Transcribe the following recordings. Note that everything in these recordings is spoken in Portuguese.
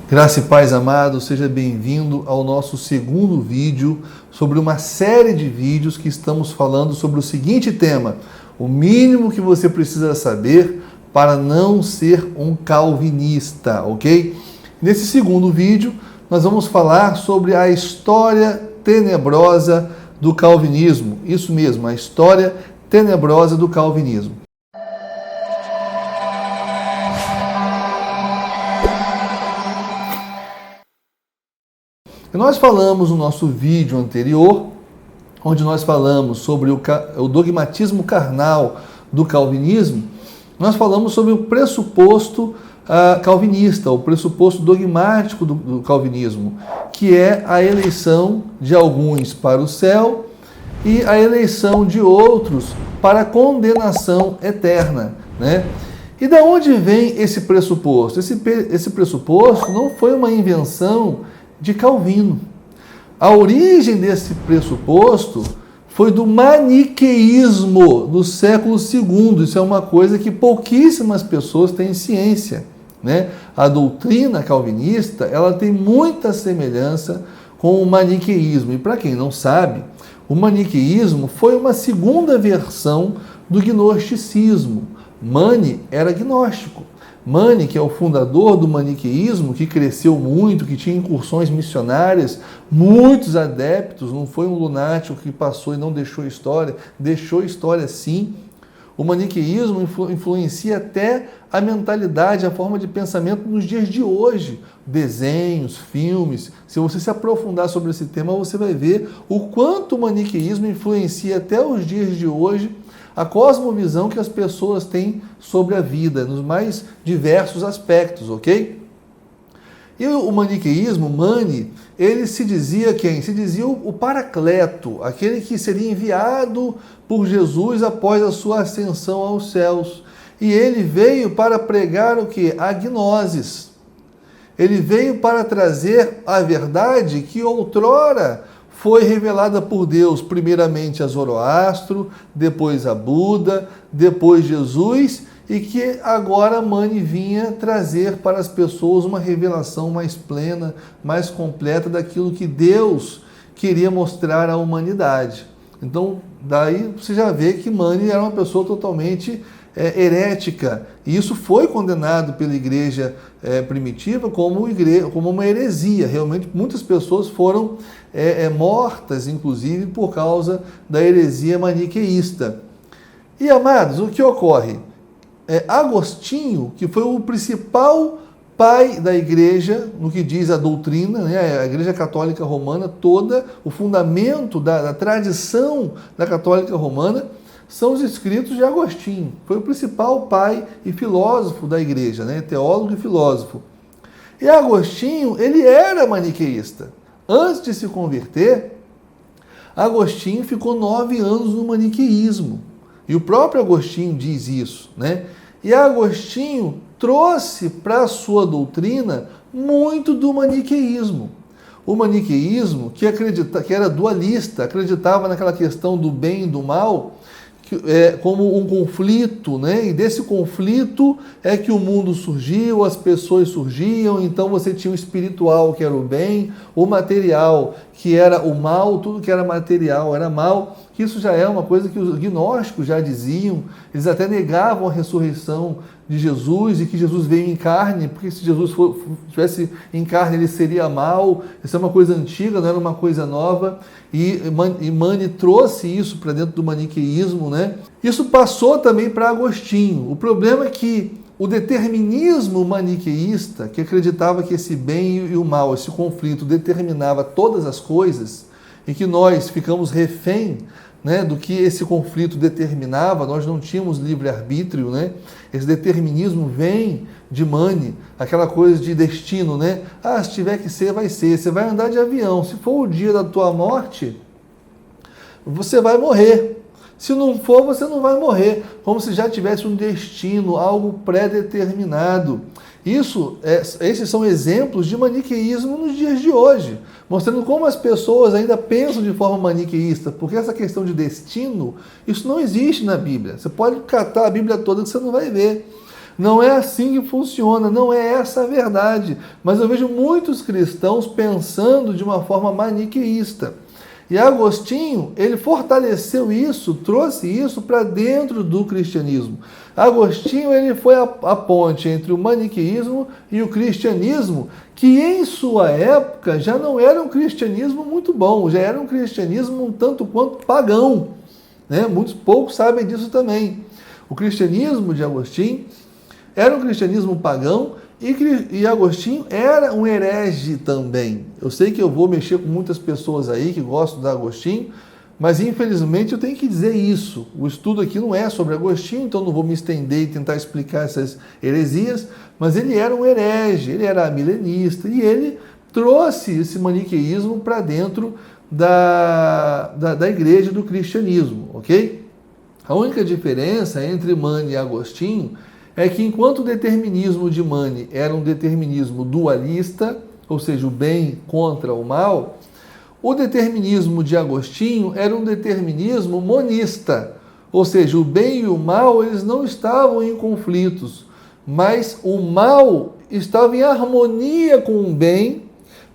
Graça e paz, amado, seja bem-vindo ao nosso segundo vídeo sobre uma série de vídeos que estamos falando sobre o seguinte tema: o mínimo que você precisa saber para não ser um calvinista, ok? Nesse segundo vídeo, nós vamos falar sobre a história tenebrosa do calvinismo. Isso mesmo, a história tenebrosa do calvinismo. Nós falamos no nosso vídeo anterior, onde nós falamos sobre o dogmatismo carnal do calvinismo, nós falamos sobre o pressuposto calvinista, o pressuposto dogmático do calvinismo, que é a eleição de alguns para o céu e a eleição de outros para a condenação eterna, né? E da onde vem esse pressuposto? Esse pressuposto não foi uma invenção de Calvino. A origem desse pressuposto foi do maniqueísmo do século II. Isso é uma coisa que pouquíssimas pessoas têm ciência, né? A doutrina calvinista, ela tem muita semelhança com o maniqueísmo. E para quem não sabe, o maniqueísmo foi uma segunda versão do gnosticismo. Mani era gnóstico. Mani, que é o fundador do maniqueísmo, que cresceu muito, que tinha incursões missionárias, muitos adeptos, não foi um lunático que passou e não deixou história sim. O maniqueísmo influencia até a mentalidade, a forma de pensamento nos dias de hoje. Desenhos, filmes. Se você se aprofundar sobre esse tema, você vai ver o quanto o maniqueísmo influencia até os dias de hoje a cosmovisão que as pessoas têm sobre a vida, nos mais diversos aspectos, ok? E o maniqueísmo, Mani, ele se dizia quem? Se dizia o Paracleto, aquele que seria enviado por Jesus após a sua ascensão aos céus. E ele veio para pregar o quê? A gnosis. Ele veio para trazer a verdade que outrora foi revelada por Deus, primeiramente a Zoroastro, depois a Buda, depois Jesus, e que agora Mani vinha trazer para as pessoas uma revelação mais plena, mais completa daquilo que Deus queria mostrar à humanidade. Então, daí você já vê que Mani era uma pessoa totalmente herética, e isso foi condenado pela igreja primitiva como uma heresia. Realmente muitas pessoas foram mortas, inclusive, por causa da heresia maniqueísta. E, amados, o que ocorre? Agostinho, que foi o principal pai da igreja, no que diz a doutrina, né, a Igreja Católica Romana toda, o fundamento da tradição da Católica Romana, são os escritos de Agostinho. Foi o principal pai e filósofo da igreja, né? Teólogo e filósofo. E Agostinho, ele era maniqueísta. Antes de se converter, Agostinho ficou 9 anos no maniqueísmo. E o próprio Agostinho diz isso, né? E Agostinho trouxe para a sua doutrina muito do maniqueísmo. O maniqueísmo, que era dualista, acreditava naquela questão do bem e do mal, como um conflito, né? E desse conflito é que o mundo surgiu, as pessoas surgiam, então você tinha o espiritual, que era o bem, o material, que era o mal, tudo que era material era mal, que isso já é uma coisa que os gnósticos já diziam, eles até negavam a ressurreição de Jesus e que Jesus veio em carne, porque se Jesus estivesse em carne ele seria mal. Isso é uma coisa antiga, não era uma coisa nova, e Mani trouxe isso para dentro do maniqueísmo, né? Isso passou também para Agostinho. O problema é que o determinismo maniqueísta, que acreditava que esse bem e o mal, esse conflito determinava todas as coisas, e que nós ficamos refém, né, do que esse conflito determinava, nós não tínhamos livre-arbítrio, né? Esse determinismo vem de Mani, aquela coisa de destino, né? Ah, se tiver que ser, vai ser. Você vai andar de avião, se for o dia da tua morte, você vai morrer. Se não for, você não vai morrer, como se já tivesse um destino, algo pré-determinado. Esses são exemplos de maniqueísmo nos dias de hoje, mostrando como as pessoas ainda pensam de forma maniqueísta, porque essa questão de destino, isso não existe na Bíblia. Você pode catar a Bíblia toda que você não vai ver. Não é assim que funciona, não é essa a verdade. Mas eu vejo muitos cristãos pensando de uma forma maniqueísta. E Agostinho, ele fortaleceu isso, trouxe isso para dentro do cristianismo. Agostinho, ele foi a ponte entre o maniqueísmo e o cristianismo, que em sua época já não era um cristianismo muito bom, já era um cristianismo um tanto quanto pagão, né? Muitos poucos sabem disso também. O cristianismo de Agostinho era um cristianismo pagão e Agostinho era um herege também. Eu sei que eu vou mexer com muitas pessoas aí que gostam de Agostinho, mas infelizmente eu tenho que dizer isso. O estudo aqui não é sobre Agostinho, então não vou me estender e tentar explicar essas heresias, mas ele era um herege, ele era milenista e ele trouxe esse maniqueísmo para dentro da igreja do cristianismo, ok? A única diferença entre Mani e Agostinho é que enquanto o determinismo de Mani era um determinismo dualista, ou seja, o bem contra o mal, o determinismo de Agostinho era um determinismo monista, ou seja, o bem e o mal eles não estavam em conflitos, mas o mal estava em harmonia com o bem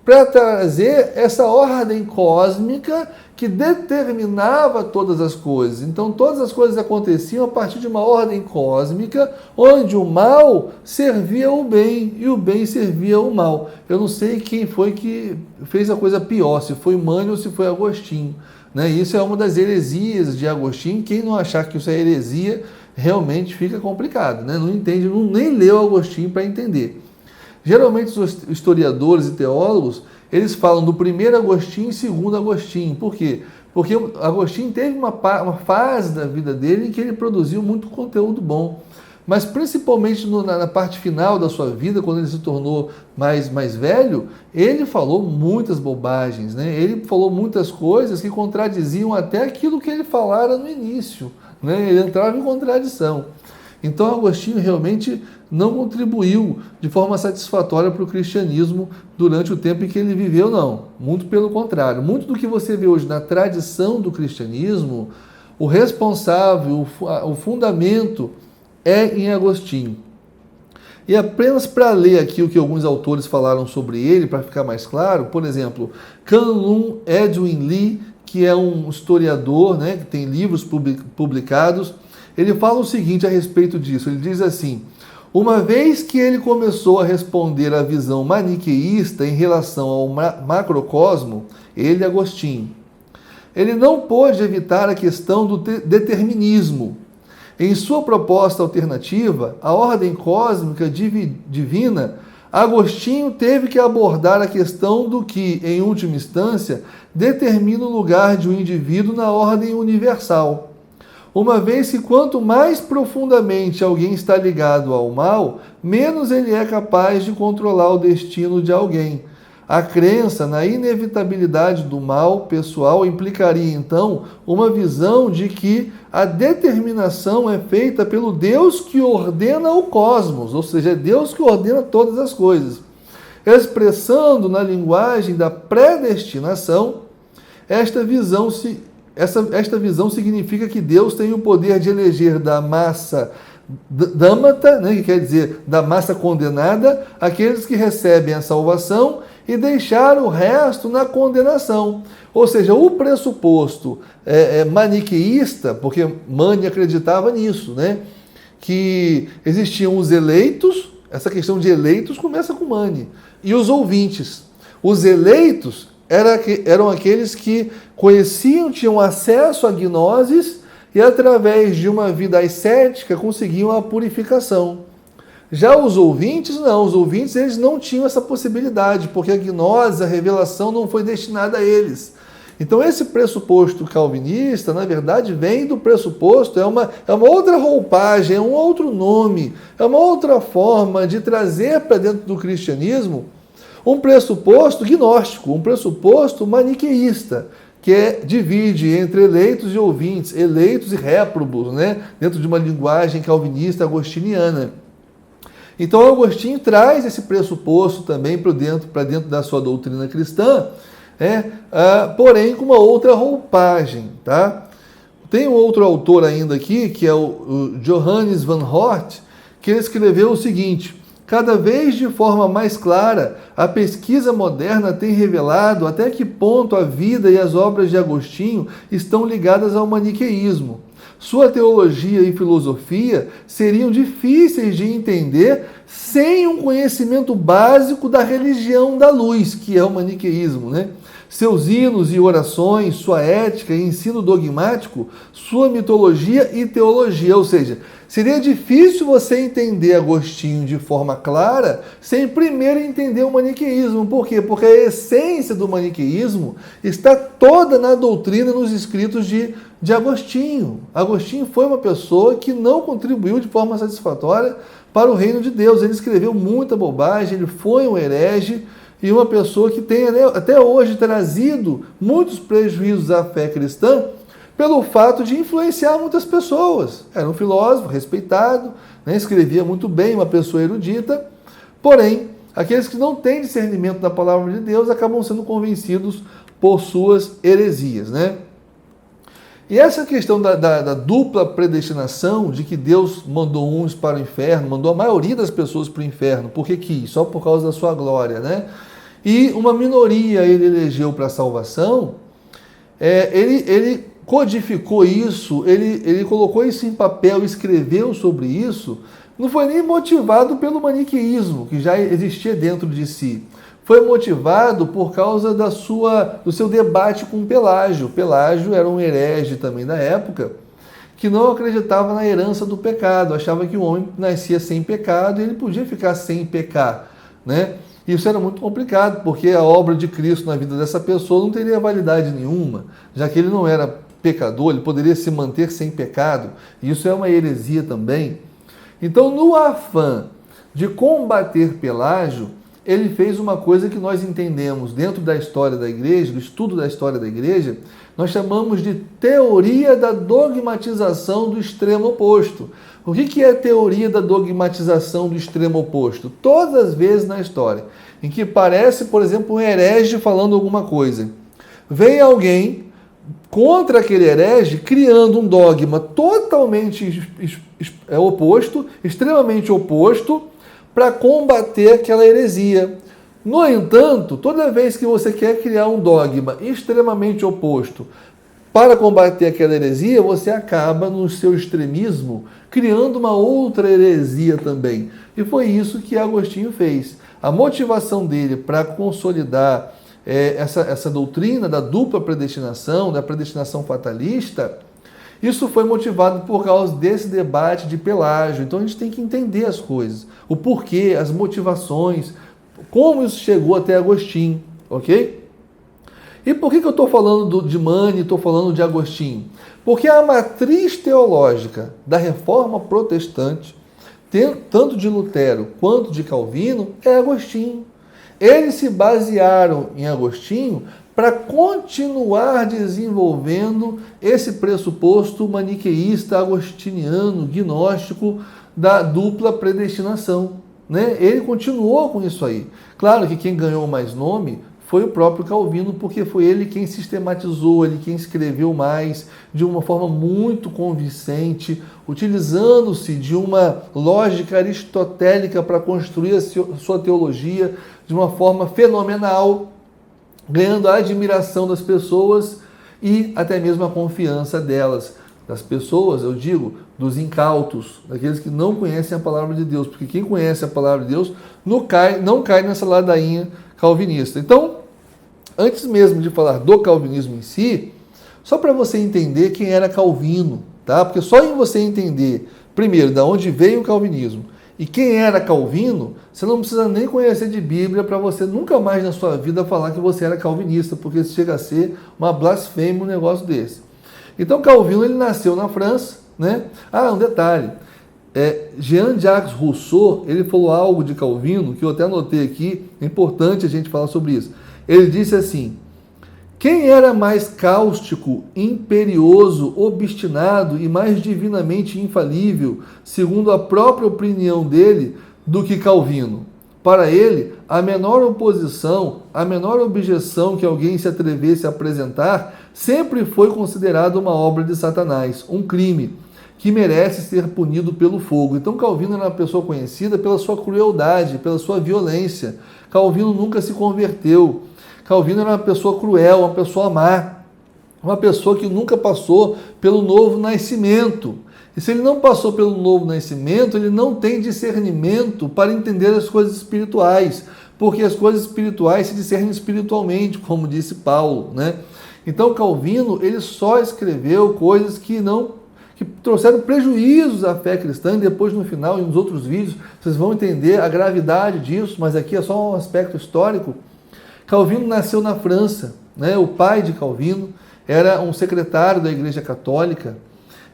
para trazer essa ordem cósmica que determinava todas as coisas. Então, todas as coisas aconteciam a partir de uma ordem cósmica, onde o mal servia o bem e o bem servia o mal. Eu não sei quem foi que fez a coisa pior, se foi Mani ou se foi Agostinho, né? Isso é uma das heresias de Agostinho. Quem não achar que isso é heresia, realmente fica complicado, né? Não entende, nem leu Agostinho para entender. Geralmente os historiadores e teólogos, eles falam do primeiro Agostinho e segundo Agostinho. Por quê? Porque Agostinho teve uma fase da vida dele em que ele produziu muito conteúdo bom. Mas principalmente na parte final da sua vida, quando ele se tornou mais velho, ele falou muitas bobagens, né? Ele falou muitas coisas que contradiziam até aquilo que ele falara no início, né? Ele entrava em contradição. Então Agostinho realmente não contribuiu de forma satisfatória para o cristianismo durante o tempo em que ele viveu, não. Muito pelo contrário. Muito do que você vê hoje na tradição do cristianismo, o responsável, o fundamento é em Agostinho. E apenas para ler aqui o que alguns autores falaram sobre ele, para ficar mais claro, por exemplo, Kanlun Edwin Lee, que é um historiador, né, que tem livros publicados, ele fala o seguinte a respeito disso, ele diz assim: uma vez que ele começou a responder à visão maniqueísta em relação ao macrocosmo, ele, Agostinho, ele não pôde evitar a questão do determinismo. Em sua proposta alternativa, a ordem cósmica divina, Agostinho teve que abordar a questão do que, em última instância, determina o lugar de um indivíduo na ordem universal. Uma vez que quanto mais profundamente alguém está ligado ao mal, menos ele é capaz de controlar o destino de alguém. A crença na inevitabilidade do mal pessoal implicaria, então, uma visão de que a determinação é feita pelo Deus que ordena o cosmos, ou seja, é Deus que ordena todas as coisas. Expressando na linguagem da predestinação, esta visão significa que Deus tem o poder de eleger da massa dâmata, né, que quer dizer da massa condenada, aqueles que recebem a salvação e deixar o resto na condenação. Ou seja, o pressuposto maniqueísta, porque Mani acreditava nisso, né, que existiam os eleitos, essa questão de eleitos começa com Mani, e os ouvintes. Os eleitos eram aqueles que conheciam, tinham acesso a gnoses e através de uma vida ascética conseguiam a purificação. Já os ouvintes, não. Os ouvintes eles não tinham essa possibilidade, porque a gnose, a revelação não foi destinada a eles. Então esse pressuposto calvinista, na verdade, vem do pressuposto, é uma outra roupagem, é um outro nome, é uma outra forma de trazer para dentro do cristianismo um pressuposto gnóstico, um pressuposto maniqueísta, que divide entre eleitos e ouvintes, eleitos e réprobos, né? Dentro de uma linguagem calvinista agostiniana. Então Agostinho traz esse pressuposto também para dentro da sua doutrina cristã, porém com uma outra roupagem. Tá? Tem um outro autor ainda aqui, que é o Johannes van Hort, que ele escreveu o seguinte: cada vez de forma mais clara, a pesquisa moderna tem revelado até que ponto a vida e as obras de Agostinho estão ligadas ao maniqueísmo. Sua teologia e filosofia seriam difíceis de entender sem um conhecimento básico da religião da luz, que é o maniqueísmo, né? Seus hinos e orações, sua ética e ensino dogmático, sua mitologia e teologia. Ou seja, seria difícil você entender Agostinho de forma clara sem primeiro entender o maniqueísmo. Por quê? Porque a essência do maniqueísmo está toda na doutrina, nos escritos de Agostinho. Agostinho foi uma pessoa que não contribuiu de forma satisfatória para o reino de Deus. Ele escreveu muita bobagem, ele foi um herege, e uma pessoa que tem até hoje trazido muitos prejuízos à fé cristã pelo fato de influenciar muitas pessoas. Era um filósofo respeitado, né? Escrevia muito bem, uma pessoa erudita, porém, aqueles que não têm discernimento da palavra de Deus acabam sendo convencidos por suas heresias, né? E essa questão da dupla predestinação, de que Deus mandou uns para o inferno, mandou a maioria das pessoas para o inferno, porque quis, só por causa da sua glória, né? E uma minoria ele elegeu para a salvação, ele codificou isso, ele colocou isso em papel, escreveu sobre isso, não foi nem motivado pelo maniqueísmo, que já existia dentro de si. Foi motivado por causa do seu debate com Pelágio. Pelágio era um herege também da época, que não acreditava na herança do pecado, achava que o homem nascia sem pecado e ele podia ficar sem pecar, né? Isso era muito complicado, porque a obra de Cristo na vida dessa pessoa não teria validade nenhuma, já que ele não era pecador, ele poderia se manter sem pecado. Isso é uma heresia também. Então, no afã de combater Pelágio, ele fez uma coisa que nós entendemos dentro da história da igreja, do estudo da história da igreja, nós chamamos de teoria da dogmatização do extremo oposto. O que é teoria da dogmatização do extremo oposto? Todas as vezes na história em que parece, por exemplo, um herege falando alguma coisa, vem alguém contra aquele herege criando um dogma totalmente oposto, extremamente oposto, para combater aquela heresia. No entanto, toda vez que você quer criar um dogma extremamente oposto para combater aquela heresia, você acaba, no seu extremismo, criando uma outra heresia também. E foi isso que Agostinho fez. A motivação dele para consolidar essa doutrina da dupla predestinação, da predestinação fatalista, isso foi motivado por causa desse debate de Pelágio. Então a gente tem que entender as coisas, o porquê, as motivações, como isso chegou até Agostinho, ok? E por que eu estou falando de Mani, estou falando de Agostinho? Porque a matriz teológica da reforma protestante, tanto de Lutero quanto de Calvino, é Agostinho. Eles se basearam em Agostinho para continuar desenvolvendo esse pressuposto maniqueísta, agostiniano, gnóstico da dupla predestinação, né? Ele continuou com isso aí. Claro que quem ganhou mais nome foi o próprio Calvino, porque foi ele quem sistematizou, ele quem escreveu mais, de uma forma muito convincente, utilizando-se de uma lógica aristotélica para construir a sua teologia de uma forma fenomenal, ganhando a admiração das pessoas e até mesmo a confiança delas. Das pessoas, eu digo, dos incautos, daqueles que não conhecem a palavra de Deus, porque quem conhece a palavra de Deus não cai nessa ladainha calvinista. Então, antes mesmo de falar do calvinismo em si, só para você entender quem era Calvino, tá? Porque só em você entender, primeiro, de onde veio o calvinismo e quem era Calvino, você não precisa nem conhecer de Bíblia para você nunca mais na sua vida falar que você era calvinista, porque isso chega a ser uma blasfêmia um negócio desse. Então, Calvino, ele nasceu na França, né? Um detalhe, Jean-Jacques Rousseau, ele falou algo de Calvino, que eu até anotei aqui, é importante a gente falar sobre isso. Ele disse assim: quem era mais cáustico, imperioso, obstinado e mais divinamente infalível, segundo a própria opinião dele, do que Calvino? Para ele, a menor oposição, a menor objeção que alguém se atrevesse a apresentar, sempre foi considerada uma obra de Satanás, um crime, que merece ser punido pelo fogo. Então Calvino era uma pessoa conhecida pela sua crueldade, pela sua violência. Calvino nunca se converteu. Calvino era uma pessoa cruel, uma pessoa má, uma pessoa que nunca passou pelo novo nascimento. E se ele não passou pelo novo nascimento, ele não tem discernimento para entender as coisas espirituais, porque as coisas espirituais se discernem espiritualmente, como disse Paulo, né? Então Calvino, ele só escreveu coisas que trouxeram prejuízos à fé cristã, e depois no final, e nos outros vídeos, vocês vão entender a gravidade disso, mas aqui é só um aspecto histórico. Calvino nasceu na França, né? O pai de Calvino era um secretário da Igreja Católica,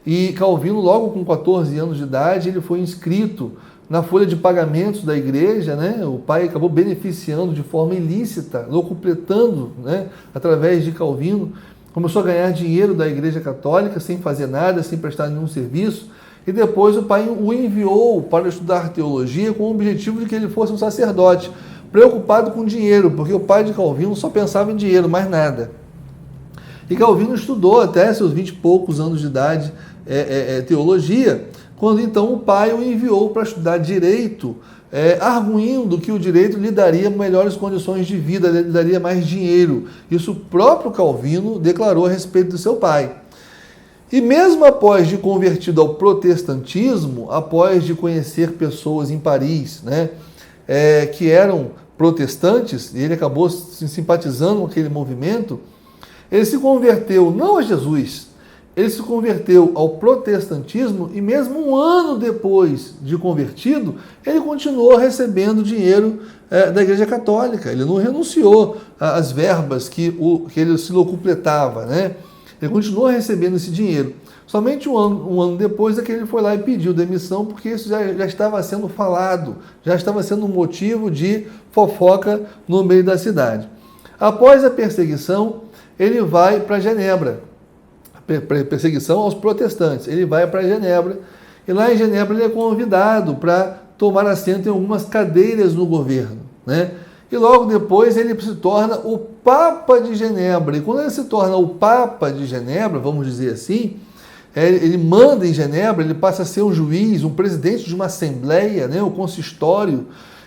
e Calvino, logo com 14 anos de idade, ele foi inscrito na folha de pagamentos da igreja, né? O pai acabou beneficiando de forma ilícita, locupletando, né? Através de Calvino, começou a ganhar dinheiro da Igreja Católica sem fazer nada, sem prestar nenhum serviço, e depois o pai o enviou para estudar teologia com o objetivo de que ele fosse um sacerdote, preocupado com dinheiro, porque o pai de Calvino só pensava em dinheiro, mais nada. E Calvino estudou até seus 20 e poucos anos de idade teologia, quando então o pai o enviou para estudar direito, arguindo que o direito lhe daria melhores condições de vida, lhe daria mais dinheiro. Isso o próprio Calvino declarou a respeito do seu pai. E mesmo após de convertido ao protestantismo, após de conhecer pessoas em Paris, né, que eram protestantes, e ele acabou se simpatizando com aquele movimento, ele se converteu não a Jesus, ele se converteu ao protestantismo, e mesmo um ano depois de convertido, ele continuou recebendo dinheiro da Igreja Católica. Ele não renunciou às verbas que ele se locupletava, né? Ele continuou recebendo esse dinheiro. Somente um ano depois é que ele foi lá e pediu demissão, porque isso já estava sendo falado, já estava sendo um motivo de fofoca no meio da cidade. Após a perseguição, ele vai para Genebra. Perseguição aos protestantes. Ele vai para Genebra, e lá em Genebra ele é convidado para tomar assento em algumas cadeiras no governo, né? E logo depois ele se torna o Papa de Genebra. E quando ele se torna o Papa de Genebra, vamos dizer assim, ele manda em Genebra, ele passa a ser um juiz, um presidente de uma assembleia, né, o consistório.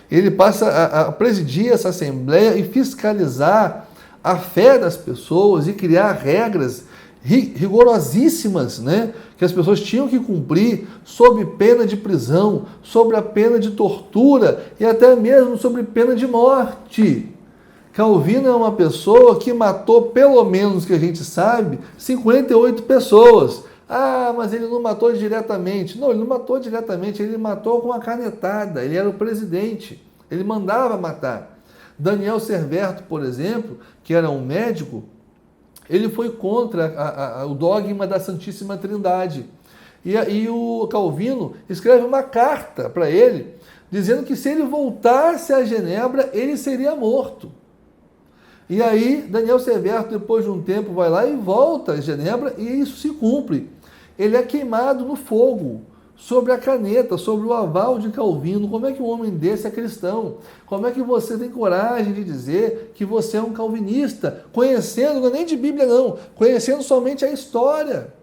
Ele passa a presidir essa assembleia e fiscalizar a fé das pessoas e criar regras rigorosíssimas, né, que as pessoas tinham que cumprir sob pena de prisão, sob a pena de tortura e até mesmo sob pena de morte. Calvino é uma pessoa que matou, pelo menos que a gente sabe, 58 pessoas. Ah, mas ele não matou diretamente. Não, ele não matou diretamente, ele matou com uma canetada. Ele era o presidente, ele mandava matar. Daniel Serveto, por exemplo, que era um médico, ele foi contra o dogma da Santíssima Trindade. E o Calvino escreve uma carta para ele, dizendo que se ele voltasse a Genebra, ele seria morto. E aí, Daniel Serveto, depois de um tempo, vai lá e volta a Genebra, e isso se cumpre. Ele é queimado no fogo, sobre a caneta, sobre o aval de Calvino. Como é que um homem desse é cristão? Como é que você tem coragem de dizer que você é um calvinista, conhecendo, não é nem de Bíblia não, conhecendo somente a história?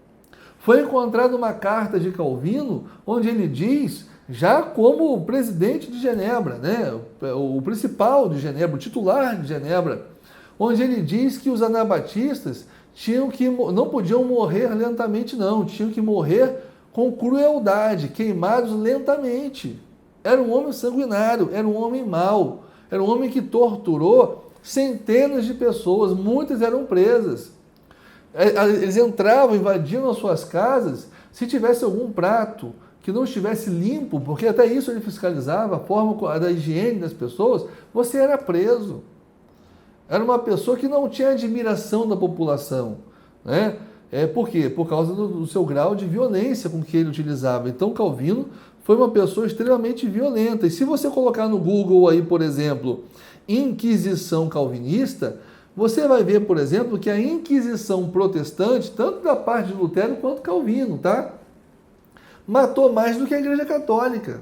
Foi encontrada uma carta de Calvino, onde ele diz, já como presidente de Genebra, né, o principal de Genebra, o titular de Genebra, onde ele diz que os anabatistas não podiam morrer lentamente não, tinham que morrer com crueldade, queimados lentamente. Era um homem sanguinário, era um homem mau, era um homem que torturou centenas de pessoas, muitas eram presas. Eles entravam, invadiam as suas casas, se tivesse algum prato que não estivesse limpo, porque até isso ele fiscalizava, a forma da higiene das pessoas, você era preso. Era uma pessoa que não tinha admiração da população, né? Por quê? Por causa do seu grau de violência com que ele utilizava. Então, Calvino foi uma pessoa extremamente violenta. E se você colocar no Google aí, por exemplo, Inquisição calvinista, você vai ver, por exemplo, que a Inquisição protestante, tanto da parte de Lutero quanto Calvino, tá? Matou mais do que a Igreja Católica.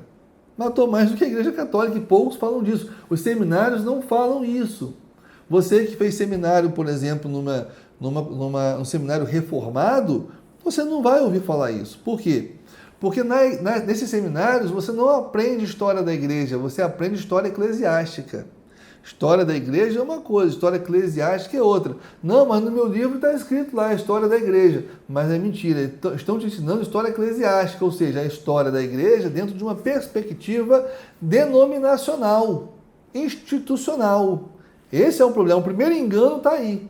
Matou mais do que a Igreja Católica, e poucos falam disso. Os seminários não falam isso. Você que fez seminário, por exemplo, num seminário reformado, você não vai ouvir falar isso. Por quê? Porque nesses seminários você não aprende história da igreja, você aprende história eclesiástica. História da igreja é uma coisa, história eclesiástica é outra. Não, mas no meu livro está escrito lá a história da igreja. Mas é mentira, estão te ensinando história eclesiástica, ou seja, a história da igreja dentro de uma perspectiva denominacional, institucional. Esse é o problema, o primeiro engano está aí.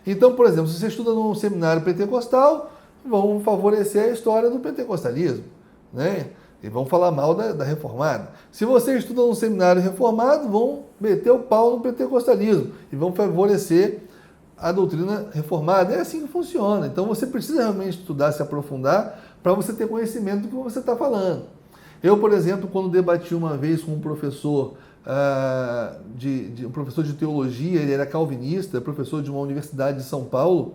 Então, por exemplo, se você estuda num seminário pentecostal, vão favorecer a história do pentecostalismo, né? E vão falar mal da reformada. Se você estuda num seminário reformado, vão meter o pau no pentecostalismo e vão favorecer a doutrina reformada. É assim que funciona. Então você precisa realmente estudar, se aprofundar, para você ter conhecimento do que você está falando. Eu, por exemplo, quando debati uma vez com um professor, um professor de teologia, ele era calvinista, professor de uma universidade de São Paulo,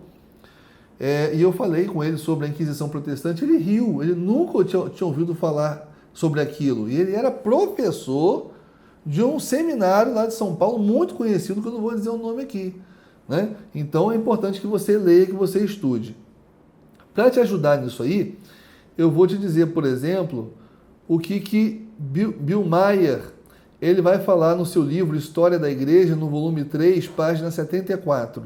e eu falei com ele sobre a Inquisição Protestante, ele riu, ele nunca tinha ouvido falar sobre aquilo. E ele era professor de um seminário lá de São Paulo, muito conhecido, que eu não vou dizer o nome aqui, né? Então é importante que você leia, que você estude. Para te ajudar nisso aí, eu vou te dizer, por exemplo, o que Bill Maher, ele vai falar no seu livro História da Igreja, no volume 3, página 74.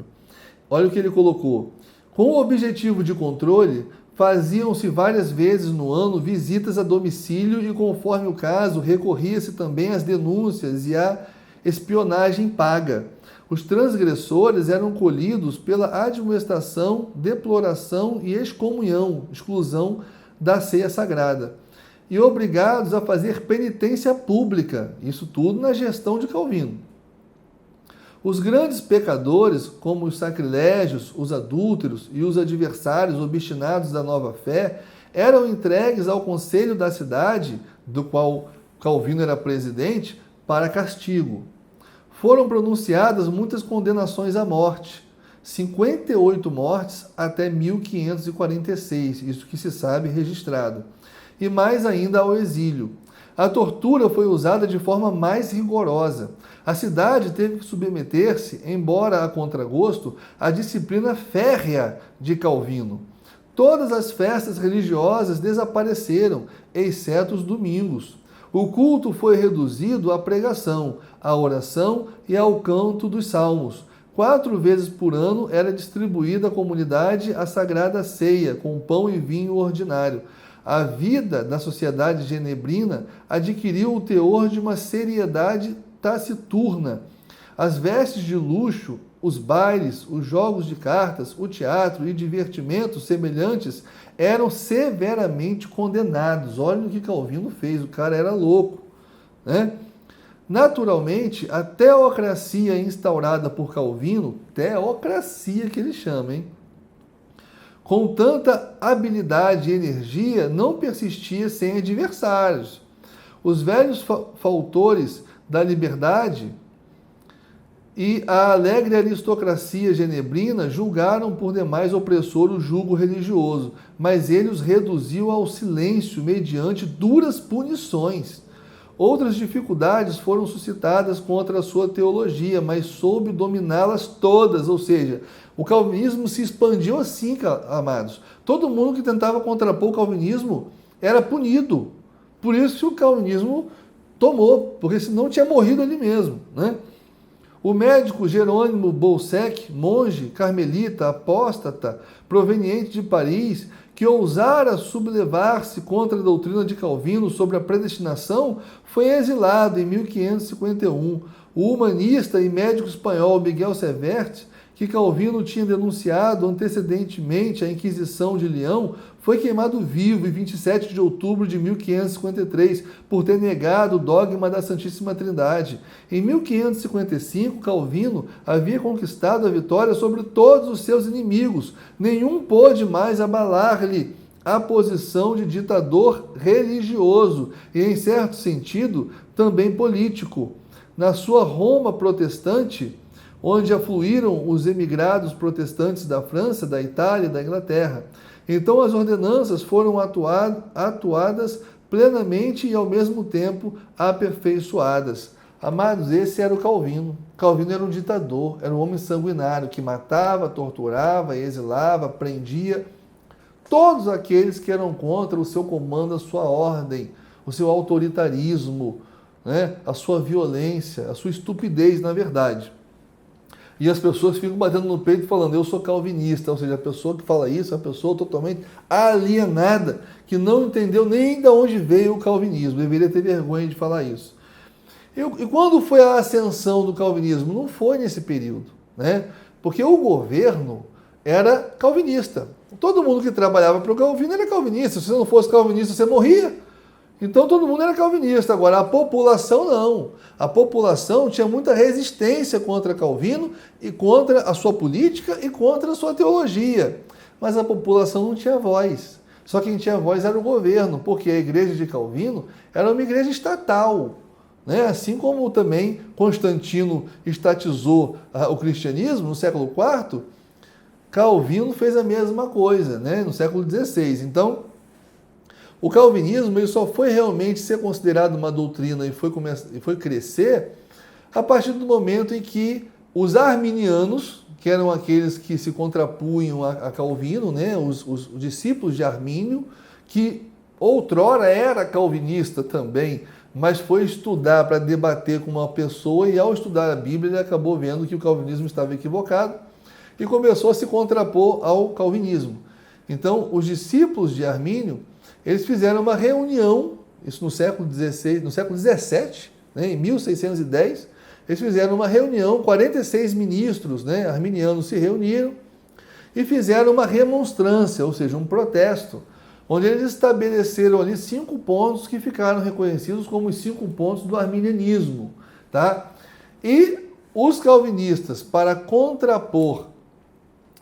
Olha o que ele colocou. Com o objetivo de controle, faziam-se várias vezes no ano visitas a domicílio e, conforme o caso, recorria-se também às denúncias e à espionagem paga. Os transgressores eram colhidos pela admoestação, deploração e exclusão da ceia sagrada, e obrigados a fazer penitência pública, isso tudo na gestão de Calvino. Os grandes pecadores, como os sacrilégios, os adúlteros e os adversários obstinados da nova fé, eram entregues ao conselho da cidade, do qual Calvino era presidente, para castigo. Foram pronunciadas muitas condenações à morte, 58 mortes até 1546, isso que se sabe registrado, e mais ainda ao exílio. A tortura foi usada de forma mais rigorosa. A cidade teve que submeter-se, embora a contragosto, à disciplina férrea de Calvino. Todas as festas religiosas desapareceram, exceto os domingos. O culto foi reduzido à pregação, à oração e ao canto dos salmos. 4 vezes por ano era distribuída à comunidade a sagrada ceia, com pão e vinho ordinário. A vida da sociedade genebrina adquiriu o teor de uma seriedade taciturna. As vestes de luxo, os bailes, os jogos de cartas, o teatro e divertimentos semelhantes eram severamente condenados. Olha o que Calvino fez, o cara era louco, né? Naturalmente, a teocracia instaurada por Calvino, teocracia que ele chama, hein? Com tanta habilidade e energia, não persistia sem adversários. Os velhos fautores da liberdade e a alegre aristocracia genebrina julgaram por demais opressor o jugo religioso, mas ele os reduziu ao silêncio mediante duras punições. Outras dificuldades foram suscitadas contra a sua teologia, mas soube dominá-las todas, ou seja, o calvinismo se expandiu assim, amados. Todo mundo que tentava contrapor o calvinismo era punido. Por isso que o calvinismo tomou, porque senão tinha morrido ali mesmo, né? O médico Jerônimo Bolsec, monge carmelita, apóstata, proveniente de Paris, que ousara sublevar-se contra a doutrina de Calvino sobre a predestinação, foi exilado em 1551. O humanista e médico espanhol Miguel Severt, que Calvino tinha denunciado antecedentemente à Inquisição de Leão, foi queimado vivo em 27 de outubro de 1553 por ter negado o dogma da Santíssima Trindade. Em 1555, Calvino havia conquistado a vitória sobre todos os seus inimigos. Nenhum pôde mais abalar-lhe a posição de ditador religioso e, em certo sentido, também político. Na sua Roma protestante, onde afluíram os emigrados protestantes da França, da Itália e da Inglaterra. Então as ordenanças foram atuadas plenamente e ao mesmo tempo aperfeiçoadas. Amados, esse era o Calvino. Calvino era um ditador, era um homem sanguinário que matava, torturava, exilava, prendia todos aqueles que eram contra o seu comando, a sua ordem, o seu autoritarismo, né? A sua violência, a sua estupidez, na verdade. E as pessoas ficam batendo no peito falando, eu sou calvinista, ou seja, a pessoa que fala isso é uma pessoa totalmente alienada, que não entendeu nem de onde veio o calvinismo, deveria ter vergonha de falar isso. E quando foi a ascensão do calvinismo? Não foi nesse período, né? Porque o governo era calvinista. Todo mundo que trabalhava para o Calvino era calvinista. Se você não fosse calvinista, você morria. Então todo mundo era calvinista. Agora, a população não. A população tinha muita resistência contra Calvino e contra a sua política e contra a sua teologia. Mas a população não tinha voz. Só quem tinha voz era o governo, porque a igreja de Calvino era uma igreja estatal. Né? Assim como também Constantino estatizou o cristianismo no século IV, Calvino fez a mesma coisa, né? No século XVI. Então, o calvinismo ele só foi realmente ser considerado uma doutrina e foi crescer a partir do momento em que os arminianos, que eram aqueles que se contrapunham a Calvino, né? Os discípulos de Armínio, que outrora era calvinista também, mas foi estudar para debater com uma pessoa e ao estudar a Bíblia ele acabou vendo que o calvinismo estava equivocado e começou a se contrapor ao calvinismo. Então, os discípulos de Armínio, eles fizeram uma reunião, isso no século XVI, no século XVII, né, em 1610, eles fizeram uma reunião, 46 ministros, né, arminianos se reuniram e fizeram uma remonstrância, ou seja, um protesto, onde eles estabeleceram ali 5 pontos que ficaram reconhecidos como os 5 pontos do arminianismo. Tá? E os calvinistas, para contrapor,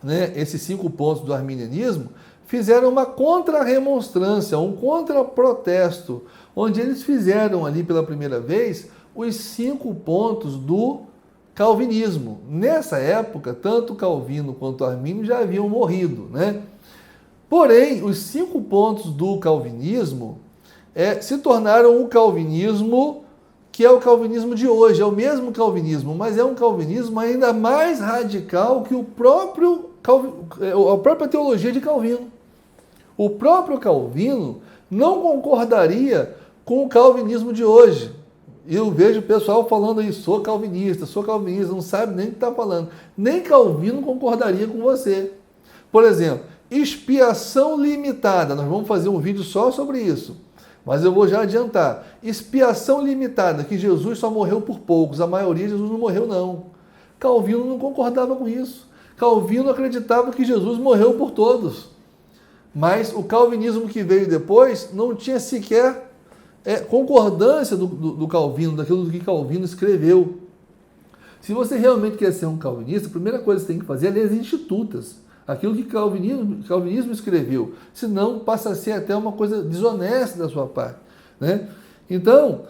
né, esses 5 pontos do arminianismo, fizeram uma contra-remonstrância, um contra-protesto, onde eles fizeram ali pela primeira vez os 5 pontos do calvinismo. Nessa época, tanto Calvino quanto Armínio já haviam morrido, né? Porém, os 5 pontos do calvinismo se tornaram o calvinismo que é o calvinismo de hoje, é o mesmo calvinismo, mas é um calvinismo ainda mais radical que a própria teologia de Calvino. O próprio Calvino não concordaria com o calvinismo de hoje. Eu vejo o pessoal falando aí, sou calvinista, não sabe nem o que está falando. Nem Calvino concordaria com você. Por exemplo, expiação limitada. Nós vamos fazer um vídeo só sobre isso. Mas eu vou já adiantar. Expiação limitada, que Jesus só morreu por poucos. A maioria, Jesus não morreu, não. Calvino não concordava com isso. Calvino acreditava que Jesus morreu por todos. Mas o calvinismo que veio depois não tinha sequer concordância do Calvino, daquilo que Calvino escreveu. Se você realmente quer ser um calvinista, a primeira coisa que você tem que fazer é ler as Institutas, aquilo que Calvinismo escreveu, senão passa a ser até uma coisa desonesta da sua parte. Né? Então,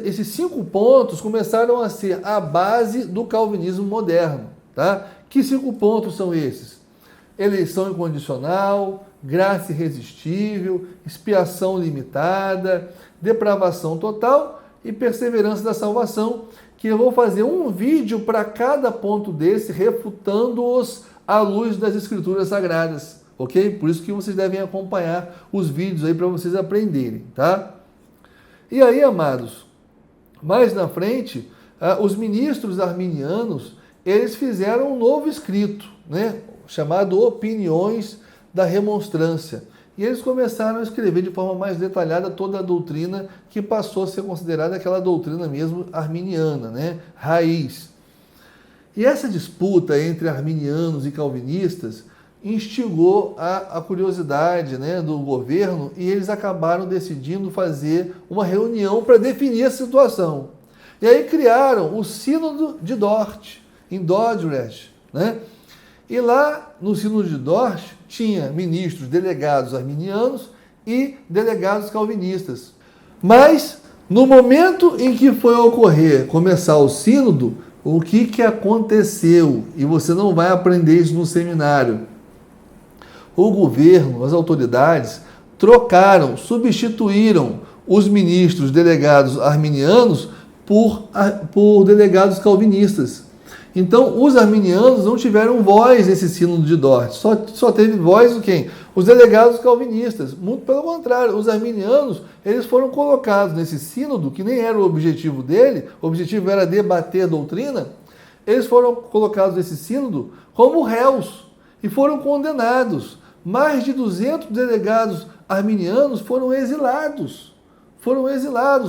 esses 5 pontos começaram a ser a base do calvinismo moderno. Tá? Que 5 pontos são esses? Eleição incondicional, graça irresistível, expiação limitada, depravação total e perseverança da salvação, que eu vou fazer um vídeo para cada ponto desse, refutando-os à luz das Escrituras Sagradas, ok? Por isso que vocês devem acompanhar os vídeos aí para vocês aprenderem, tá? E aí, amados, mais na frente, os ministros arminianos, eles fizeram um novo escrito, né? Chamado Opiniões da Remonstrância. E eles começaram a escrever de forma mais detalhada toda a doutrina que passou a ser considerada aquela doutrina mesmo arminiana, né? Raiz. E essa disputa entre arminianos e calvinistas instigou a curiosidade, né, do governo e eles acabaram decidindo fazer uma reunião para definir a situação. E aí criaram o Sínodo de Dort, em Dordrecht, né? E lá no Sínodo de Dort tinha ministros delegados arminianos e delegados calvinistas. Mas no momento em que foi começar o sínodo, o que aconteceu? E você não vai aprender isso no seminário. O governo, as autoridades, substituíram os ministros delegados arminianos por delegados calvinistas. Então, os arminianos não tiveram voz nesse sínodo de Dort. Só teve voz quem? Os delegados calvinistas. Muito pelo contrário, os arminianos eles foram colocados nesse sínodo, que nem era o objetivo dele, o objetivo era debater a doutrina, eles foram colocados nesse sínodo como réus e foram condenados. Mais de 200 delegados arminianos foram exilados,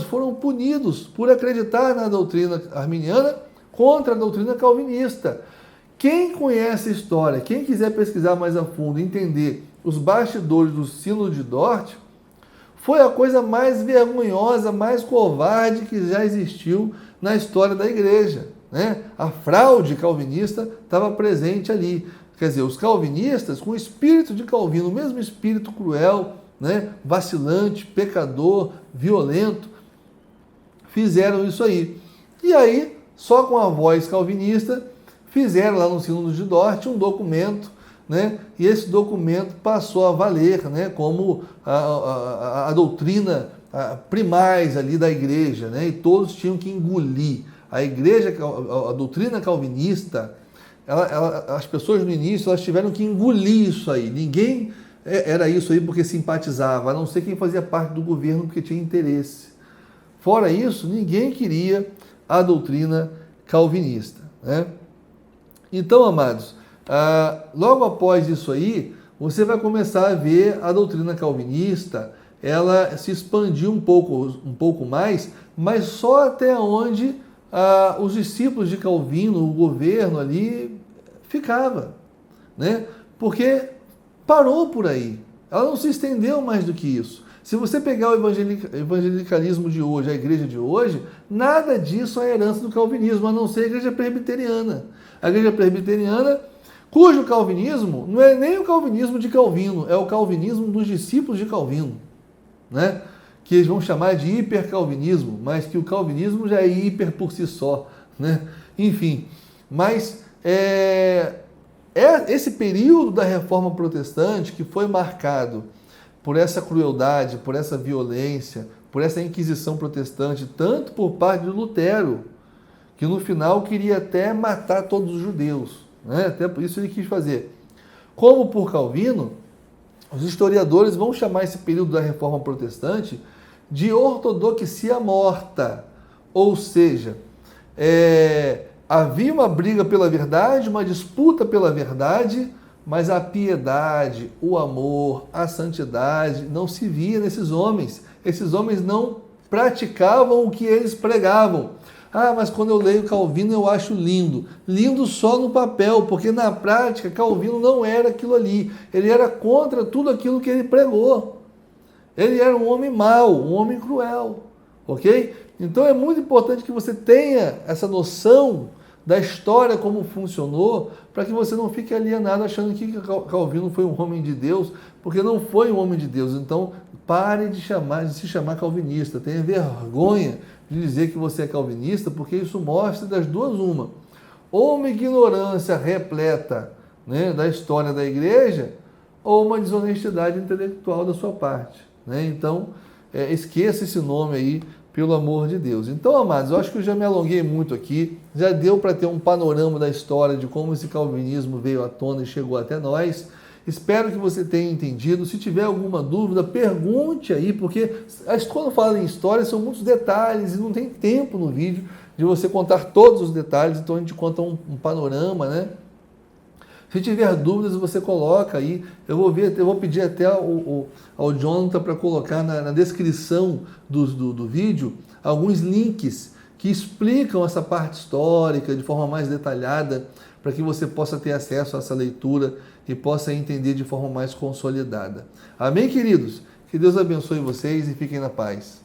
foram punidos por acreditar na doutrina arminiana contra a doutrina calvinista. Quem conhece a história, quem quiser pesquisar mais a fundo, entender os bastidores do sínodo de Dort, foi a coisa mais vergonhosa, mais covarde que já existiu na história da igreja, né? A fraude calvinista estava presente ali. Quer dizer, os calvinistas, com o espírito de Calvino, o mesmo espírito cruel, né? Vacilante, pecador, violento, fizeram isso aí. E aí, só com a voz calvinista, fizeram lá no sínodo de Dort um documento, né? E esse documento passou a valer, né? Como a doutrina primaz ali da igreja, né? E todos tinham que engolir. A igreja, a doutrina calvinista, as pessoas no início elas tiveram que engolir isso aí. Ninguém era isso aí porque simpatizava, a não ser quem fazia parte do governo porque tinha interesse. Fora isso, ninguém queria a doutrina calvinista, né? Então, amados, logo após isso aí, você vai começar a ver a doutrina calvinista, ela se expandir um pouco mais, mas só até onde os discípulos de Calvino, o governo ali, ficava, né? Porque parou por aí. Ela não se estendeu mais do que isso. Se você pegar o evangelicalismo de hoje, a igreja de hoje, nada disso é herança do calvinismo, a não ser a igreja presbiteriana. A igreja presbiteriana, cujo calvinismo não é nem o calvinismo de Calvino, é o calvinismo dos discípulos de Calvino, né? Que eles vão chamar de hipercalvinismo, mas que o calvinismo já é hiper por si só, né? Enfim, mas esse período da Reforma Protestante que foi marcado por essa crueldade, por essa violência, por essa Inquisição protestante, tanto por parte de Lutero, que no final queria até matar todos os judeus, né? Até por isso ele quis fazer. Como por Calvino, os historiadores vão chamar esse período da Reforma Protestante de ortodoxia morta, ou seja, havia uma briga pela verdade, uma disputa pela verdade, mas a piedade, o amor, a santidade não se via nesses homens. Esses homens não praticavam o que eles pregavam. Mas quando eu leio Calvino eu acho lindo. Lindo só no papel, porque na prática Calvino não era aquilo ali. Ele era contra tudo aquilo que ele pregou. Ele era um homem mau, um homem cruel, ok? Então é muito importante que você tenha essa noção da história, como funcionou, para que você não fique alienado achando que Calvino foi um homem de Deus, porque não foi um homem de Deus. Então pare de se chamar calvinista, tenha vergonha de dizer que você é calvinista, porque isso mostra das duas uma. Ou uma ignorância repleta, né, da história da igreja, ou uma desonestidade intelectual da sua parte, né? Então, esqueça esse nome aí, pelo amor de Deus. Então, amados, eu acho que eu já me alonguei muito aqui, já deu para ter um panorama da história de como esse calvinismo veio à tona e chegou até nós. Espero que você tenha entendido. Se tiver alguma dúvida, pergunte aí, porque quando fala em história são muitos detalhes e não tem tempo no vídeo de você contar todos os detalhes, então a gente conta um panorama, né? Se tiver dúvidas, você coloca aí. Eu vou pedir até ao Jonathan para colocar na descrição do vídeo alguns links que explicam essa parte histórica de forma mais detalhada, para que você possa ter acesso a essa leitura e possa entender de forma mais consolidada. Amém, queridos? Que Deus abençoe vocês e fiquem na paz.